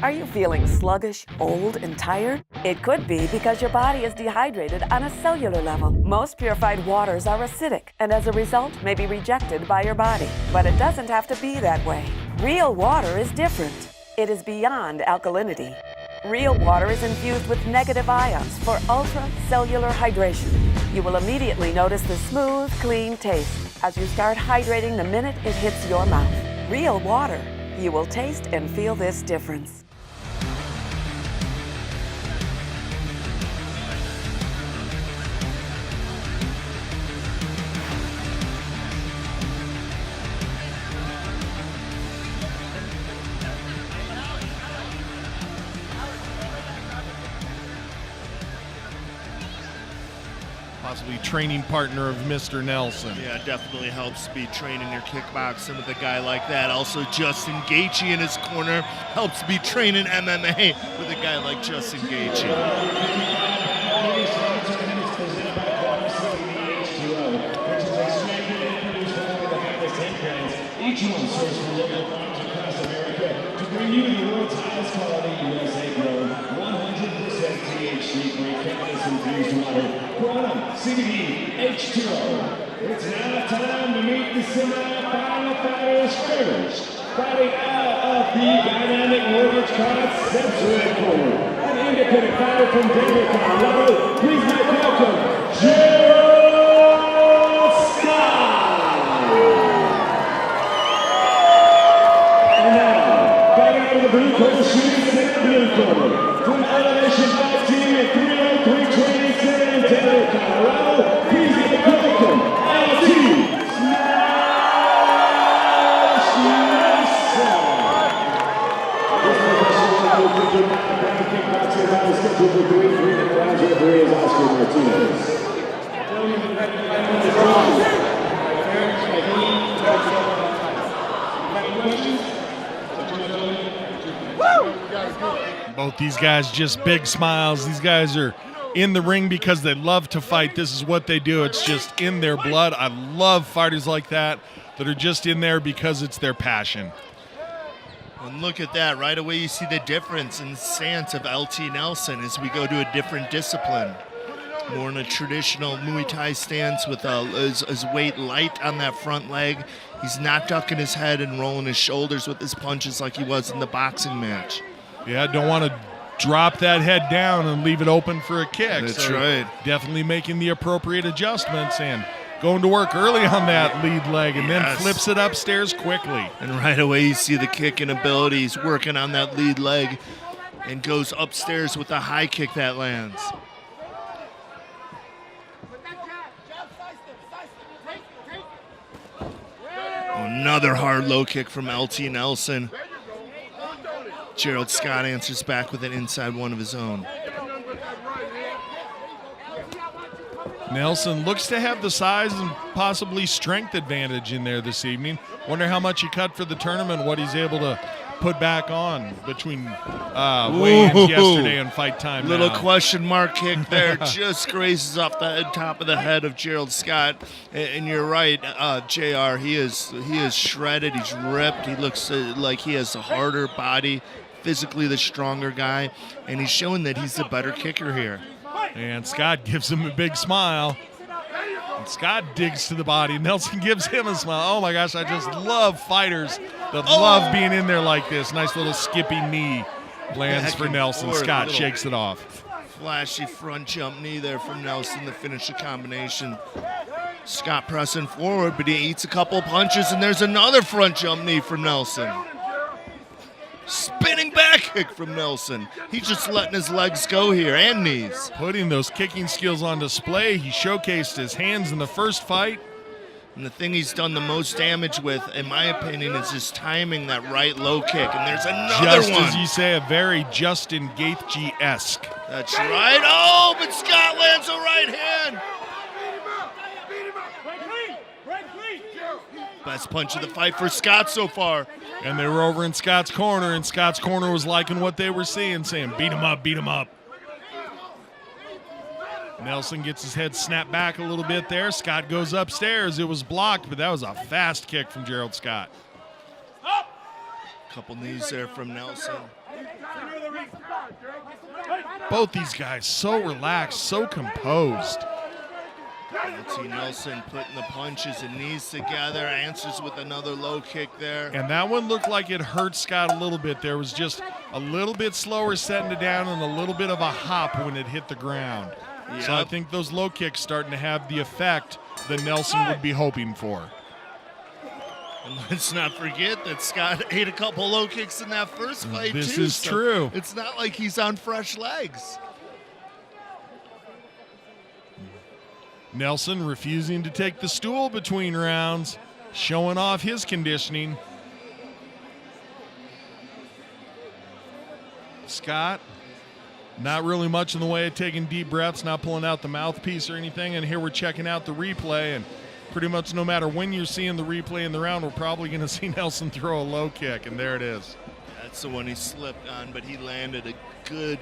Are you feeling sluggish, old, and tired? It could be because your body is dehydrated on a cellular level. Most purified waters are acidic and as a result may be rejected by your body. But it doesn't have to be that way. Real water is different. It is beyond alkalinity. Real water is infused with negative ions for ultracellular hydration. You will immediately notice the smooth, clean taste as you start hydrating the minute it hits your mouth. Real water. You will taste and feel this difference. Possibly training partner of Mr. Nelson. Yeah, definitely helps be training your kickboxing with a guy like that. Also, Justin Gaethje in his corner helps be training MMA with a guy like Justin Gaethje. Each one serves from local farms across America to bring you the world's highest quality USA grown 100% THC free cannabis-infused water. Quantum CBD H2O. It's now time to meet the semi-final fighters first. Fighting out of the dynamic mortgage card Century Corner. An independent fighter from Denver, Colorado. Please make welcome Gerald Scott. And now, fighting out of the blue corner, shooting center blue corner. From Elevation 5 Team at 303 Training Center in Denver, Colorado. Please make welcome LT Smash Nelson. This professional kickboxer battle scheduled for 3 rounds. Referee is Oscar Martinez. Both these guys just big smiles. These guys are in the ring because they love to fight. This is what they do. It's just in their blood. I love fighters like that are just in there because it's their passion. And look at that. Right away you see the difference in the stance of LT Nelson as we go to a different discipline. More in a traditional Muay Thai stance with his weight light on that front leg. He's not ducking his head and rolling his shoulders with his punches like he was in the boxing match. Yeah, don't want to drop that head down and leave it open for a kick. That's right. Definitely making the appropriate adjustments and going to work early on that lead leg and then flips it upstairs quickly. And right away you see the kicking ability. He's working on that lead leg and goes upstairs with a high kick that lands. Another hard low kick from LT Nelson. Gerald Scott answers back with an inside one of his own. Nelson looks to have the size and possibly strength advantage in there this evening. Wonder how much he cut for the tournament, what he's able to put back on between weigh-ins yesterday and fight time Little now. question mark kick there. Just grazes off the top of the head of Gerald Scott. And you're right, JR, he is shredded, he's ripped, he looks like he has a harder body, physically the stronger guy, and he's showing that he's the better kicker here. And Scott gives him a big smile. And Scott digs to the body. Nelson gives him a smile. Oh my gosh, I just love fighters that love being in there like this. Nice little skippy knee lands for Nelson. Scott shakes it off. Flashy front jump knee there from Nelson to finish the combination. Scott pressing forward, but he eats a couple punches, and there's another front jump knee from Nelson. Spinning back kick from Nelson. He's just letting his legs go here and knees. Putting those kicking skills on display. He showcased his hands in the first fight. And the thing he's done the most damage with, in my opinion, is just timing that right low kick. And there's another one. Just as you say, a very Justin Gaethje-esque. That's right. Oh, but Scott lands a right hand. Best punch of the fight for Scott so far. And they were over in Scott's corner, and Scott's corner was liking what they were seeing, saying, beat him up, beat him up. Nelson gets his head snapped back a little bit there. Scott goes upstairs. It was blocked, but that was a fast kick from Gerald Scott. Couple knees there from Nelson. Both these guys so relaxed, so composed. LT Nelson putting the punches and knees together, answers with another low kick there. And that one looked like it hurt Scott a little bit. There was just a little bit slower setting it down and a little bit of a hop when it hit the ground. Yep. So I think those low kicks starting to have the effect that Nelson would be hoping for. And let's not forget that Scott ate a couple low kicks in that first fight, This too. is true. It's not like he's on fresh legs. Nelson refusing to take the stool between rounds, showing off his conditioning. Scott, not really much in the way of taking deep breaths, not pulling out the mouthpiece or anything. And here we're checking out the replay, and pretty much no matter when you're seeing the replay in the round, we're probably going to see Nelson throw a low kick, and there it is. That's the one he slipped on, but he landed a good,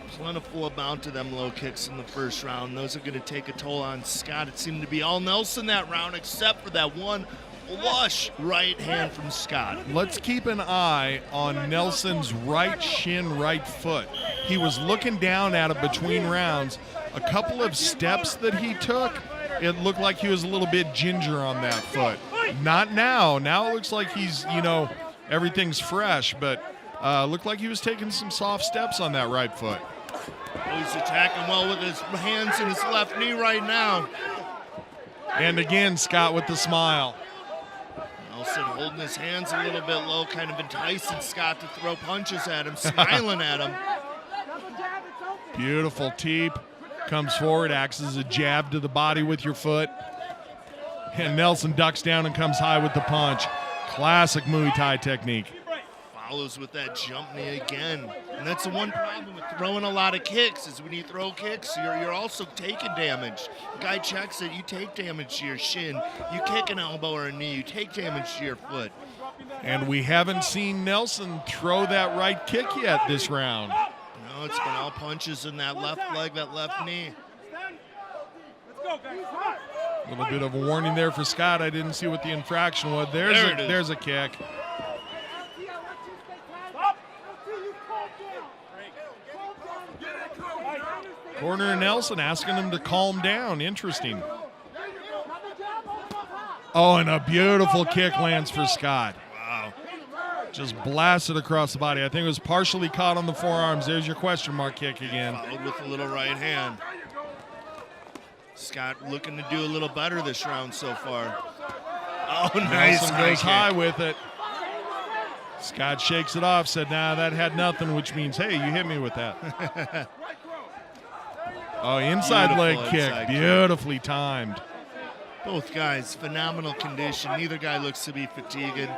plentiful amount of them low kicks in the first round. Those are going to take a toll on Scott. It seemed to be all Nelson that round, except for that one flush right hand from Scott. Let's keep an eye on Nelson's right shin, right foot. He was looking down at it between rounds. A couple of steps that he took, it looked like he was a little bit ginger on that foot. Not now. Now it looks like he's, everything's fresh, but looked like he was taking some soft steps on that right foot. He's attacking well with his hands in his left knee right now. And again, Scott with the smile. Nelson holding his hands a little bit low, kind of enticing Scott to throw punches at him, smiling at him. Beautiful teep. Comes forward, acts as a jab to the body with your foot. And Nelson ducks down and comes high with the punch. Classic Muay Thai technique. Follows with that jump knee again. And that's the one problem with throwing a lot of kicks is when you throw kicks, you're also taking damage. The guy checks it, you take damage to your shin. You kick an elbow or a knee, you take damage to your foot. And we haven't seen Nelson throw that right kick yet this round. No, it's been all punches in that left leg, that left knee. A little bit of a warning there for Scott. I didn't see what the infraction was. There's a kick. Corner Nelson asking him to calm down. Interesting. Oh, and a beautiful kick lands for Scott. Wow. Just blasted across the body. I think it was partially caught on the forearms. There's your question mark kick again. Followed with a little right hand. Scott looking to do a little better this round so far. Oh, nice. Nelson goes high with it. Scott shakes it off, said, nah, that had nothing, which means, hey, you hit me with that. Oh, inside leg kick, beautifully timed. Both guys, phenomenal condition. Neither guy looks to be fatigued.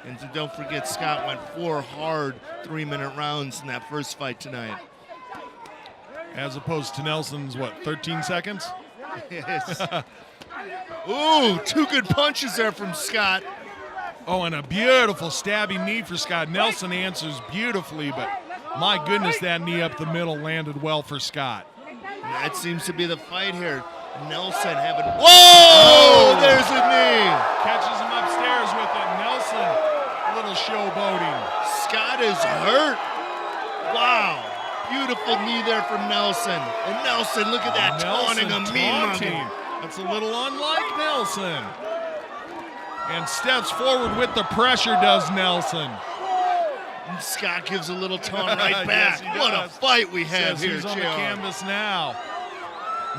And don't forget, Scott went 4 hard 3-minute rounds in that first fight tonight. As opposed to Nelson's, 13 seconds? Yes. Ooh, 2 good punches there from Scott. Oh, and a beautiful stabbing knee for Scott. Nelson answers beautifully, but my goodness, that knee up the middle landed well for Scott. That seems to be the fight here. Nelson having... Whoa! There's a knee. Catches him upstairs with it. Nelson, a little showboating. Scott is hurt. Wow. Beautiful knee there from Nelson. And Nelson, look at that, taunting him, mean-mugging. That's a little unlike Nelson. And steps forward with the pressure, does Nelson. And Scott gives a little taunt right back. Yes, what a fight we have Says here, he's on the JR. canvas now.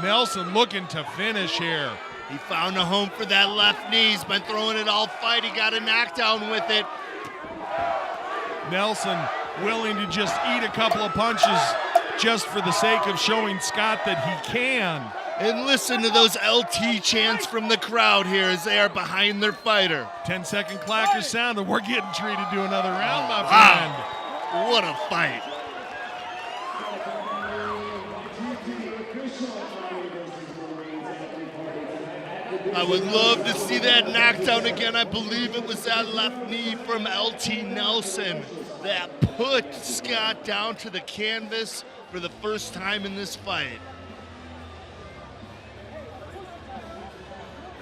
Nelson looking to finish here. He found a home for that left knee. He's been throwing it all fight. He got a knockdown with it. Nelson willing to just eat a couple of punches just for the sake of showing Scott that he can. And listen to those LT chants from the crowd here as they are behind their fighter. 10-second clacker sound, and we're getting treated to another round, my friend. Wow. What a fight. I would love to see that knockdown again. I believe it was that left knee from LT Nelson that put Scott down to the canvas for the first time in this fight.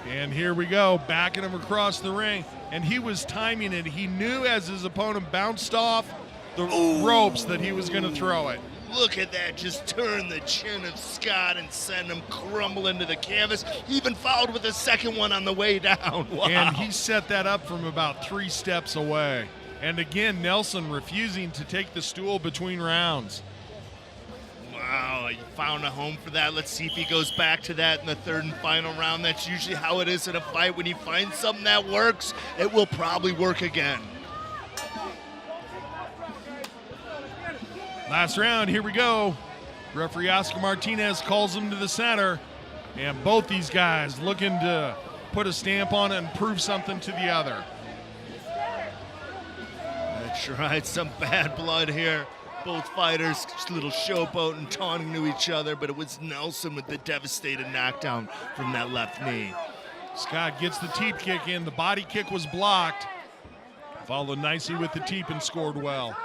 And here we go, backing him across the ring. And he was timing it. He knew as his opponent bounced off the ropes that he was going to throw it. Look at that, just turn the chin of Scott and send him crumbling to the canvas. He even fouled with a second one on the way down. Wow. And he set that up from about 3 steps away. And again, Nelson refusing to take the stool between rounds. Wow, he found a home for that. Let's see if he goes back to that in the 3rd and final round. That's usually how it is in a fight. When you find something that works, it will probably work again. Last round, here we go. Referee Oscar Martinez calls him to the center. And both these guys looking to put a stamp on it and prove something to the other. That's right, some bad blood here. Both fighters just a little showboat and taunting to each other, but it was Nelson with the devastating knockdown from that left knee. Scott gets the teep kick in. The body kick was blocked. Followed nicely with the teep and scored well.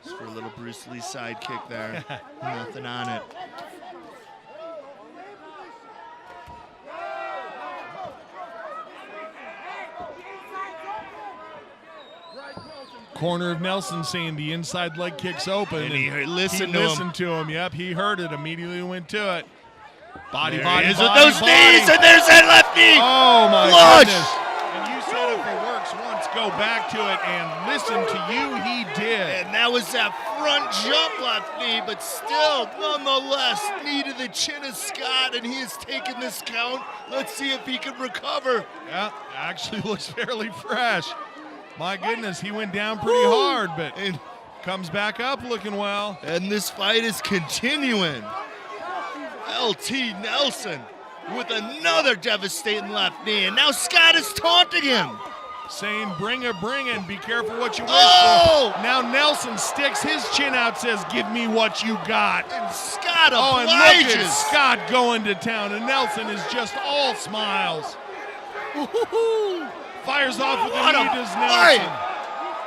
Just for a little Bruce Lee side kick there. Nothing on it. Corner of Nelson saying the inside leg kick's open. And he listened to him. Yep, he heard it. Immediately went to it. Body, there body, he is body, with those body. knees, and there's that left knee. Oh, my Flush. goodness. And you said if it works once, go back to it. And listen to you, he did. And that was that front jump left knee, but still, nonetheless, knee to the chin of Scott, and he has taken this count. Let's see if he can recover. Yeah, actually looks fairly fresh. My goodness, he went down pretty hard, but And comes back up looking well. And this fight is continuing. LT Nelson with another devastating left knee. And now Scott is taunting him. Saying, bring it, and be careful what you wish Oh! for. Now Nelson sticks his chin out, says, give me what you got. And Scott Oh, and obliges. look at Scott going to town. And Nelson is just all smiles. Woo-hoo-hoo. Fires off with What the a knee to Nelson. fight.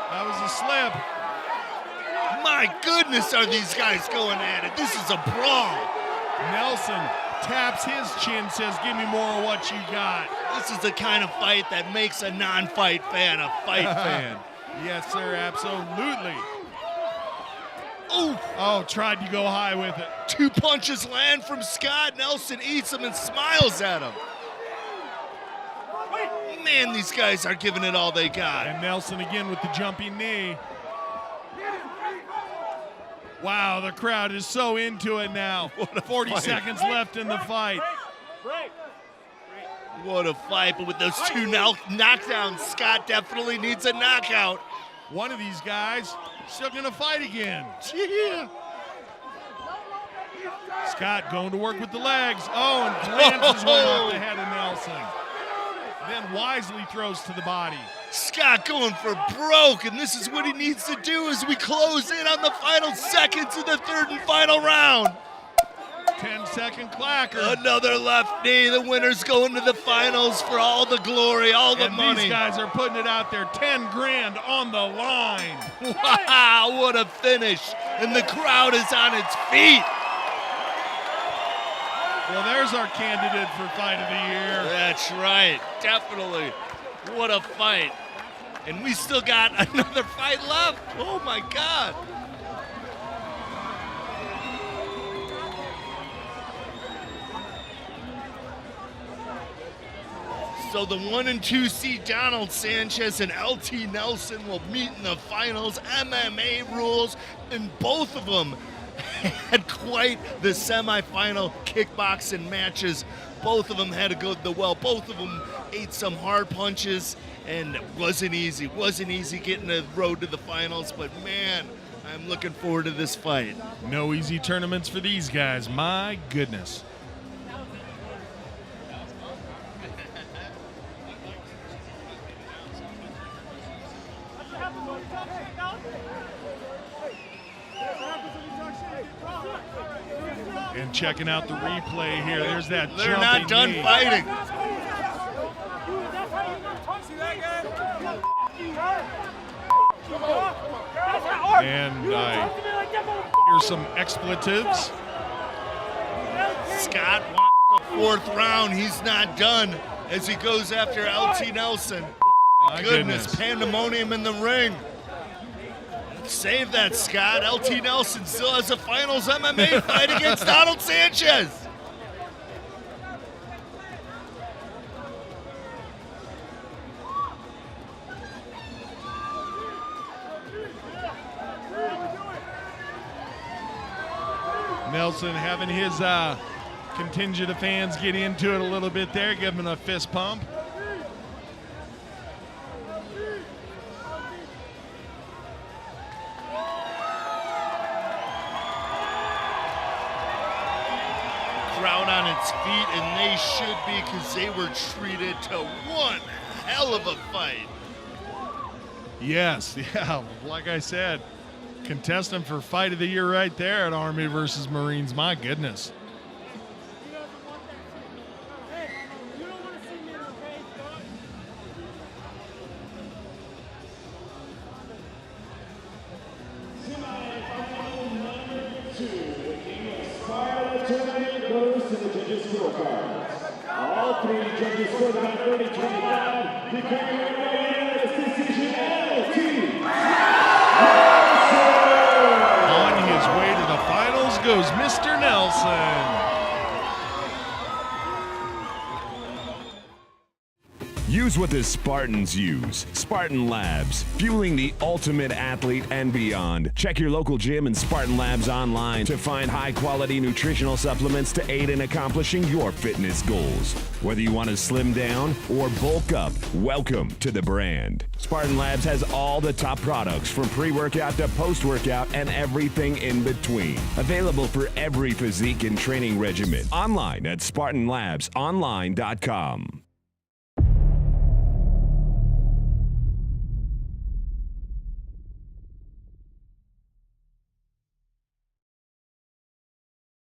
That was a slip. My goodness, are these guys going at it. This is a brawl. Nelson taps his chin, says, give me more of what you got. This is the kind of fight that makes a non-fight fan a fight fan. Yes, sir, absolutely. Ooh, Oh, tried to go high with it. 2 punches land from Scott. Nelson eats them and smiles at him. Man, these guys are giving it all they got. And Nelson again with the jumping knee. Wow, the crowd is so into it now. 40 fight. seconds left in the fight. What a fight, but with those 2 knockdowns, Scott definitely needs a knockout. One of these guys still gonna fight again. Yeah. Scott going to work with the legs. Oh, and glances one off the head of Nelson. Then wisely throws to the body. Scott going for broke, and this is what he needs to do as we close in on the final seconds of the 3rd and final round. 10-second clacker. Another left knee. The winner's going to the finals for all the glory, all the And money. these guys are putting it out there. 10 grand on the line. Wow, what a finish. And the crowd is on its feet. Well, there's our candidate for fight of the year. That's right, definitely. What a fight. And we still got another fight left. Oh my God. So the 1 and 2 seed Donald Sanchez and LT Nelson will meet in the finals. MMA rules, and both of them had quite the semifinal kickboxing matches. Both of them had to go to the well. Both of them ate some hard punches, and it wasn't easy. Wasn't easy getting the road to the finals, but man, I'm looking forward to this fight. No easy tournaments for these guys. My goodness. And checking out the replay here. There's that They're jumping not done knee. fighting. And I hear some expletives. Scott wants the 4th round. He's not done as he goes after LT Nelson. My Goodness, pandemonium in the ring. Save that, Scott. LT Nelson still has a finals MMA fight against Donald Sanchez. Nelson having his contingent of fans get into it a little bit there, give him a fist pump. Crowd on its feet, and they should be, because they were treated to one hell of a fight. Yes, yeah, like I said, contestant for fight of the year right there at Army versus Marines. My goodness. Semi-final number 2. The KOS part of the tournament goes to the judges' scorecards. All 3 judges scored about 30-25. Declaring the winner is decision LT. On his way to the finals goes Mr. Nelson. Use what the Spartans use. Spartan Labs, fueling the ultimate athlete and beyond. Check your local gym and Spartan Labs online to find high-quality nutritional supplements to aid in accomplishing your fitness goals. Whether you want to slim down or bulk up, welcome to the brand. Spartan Labs has all the top products from pre-workout to post-workout and everything in between. Available for every physique and training regimen. Online at SpartanLabsOnline.com.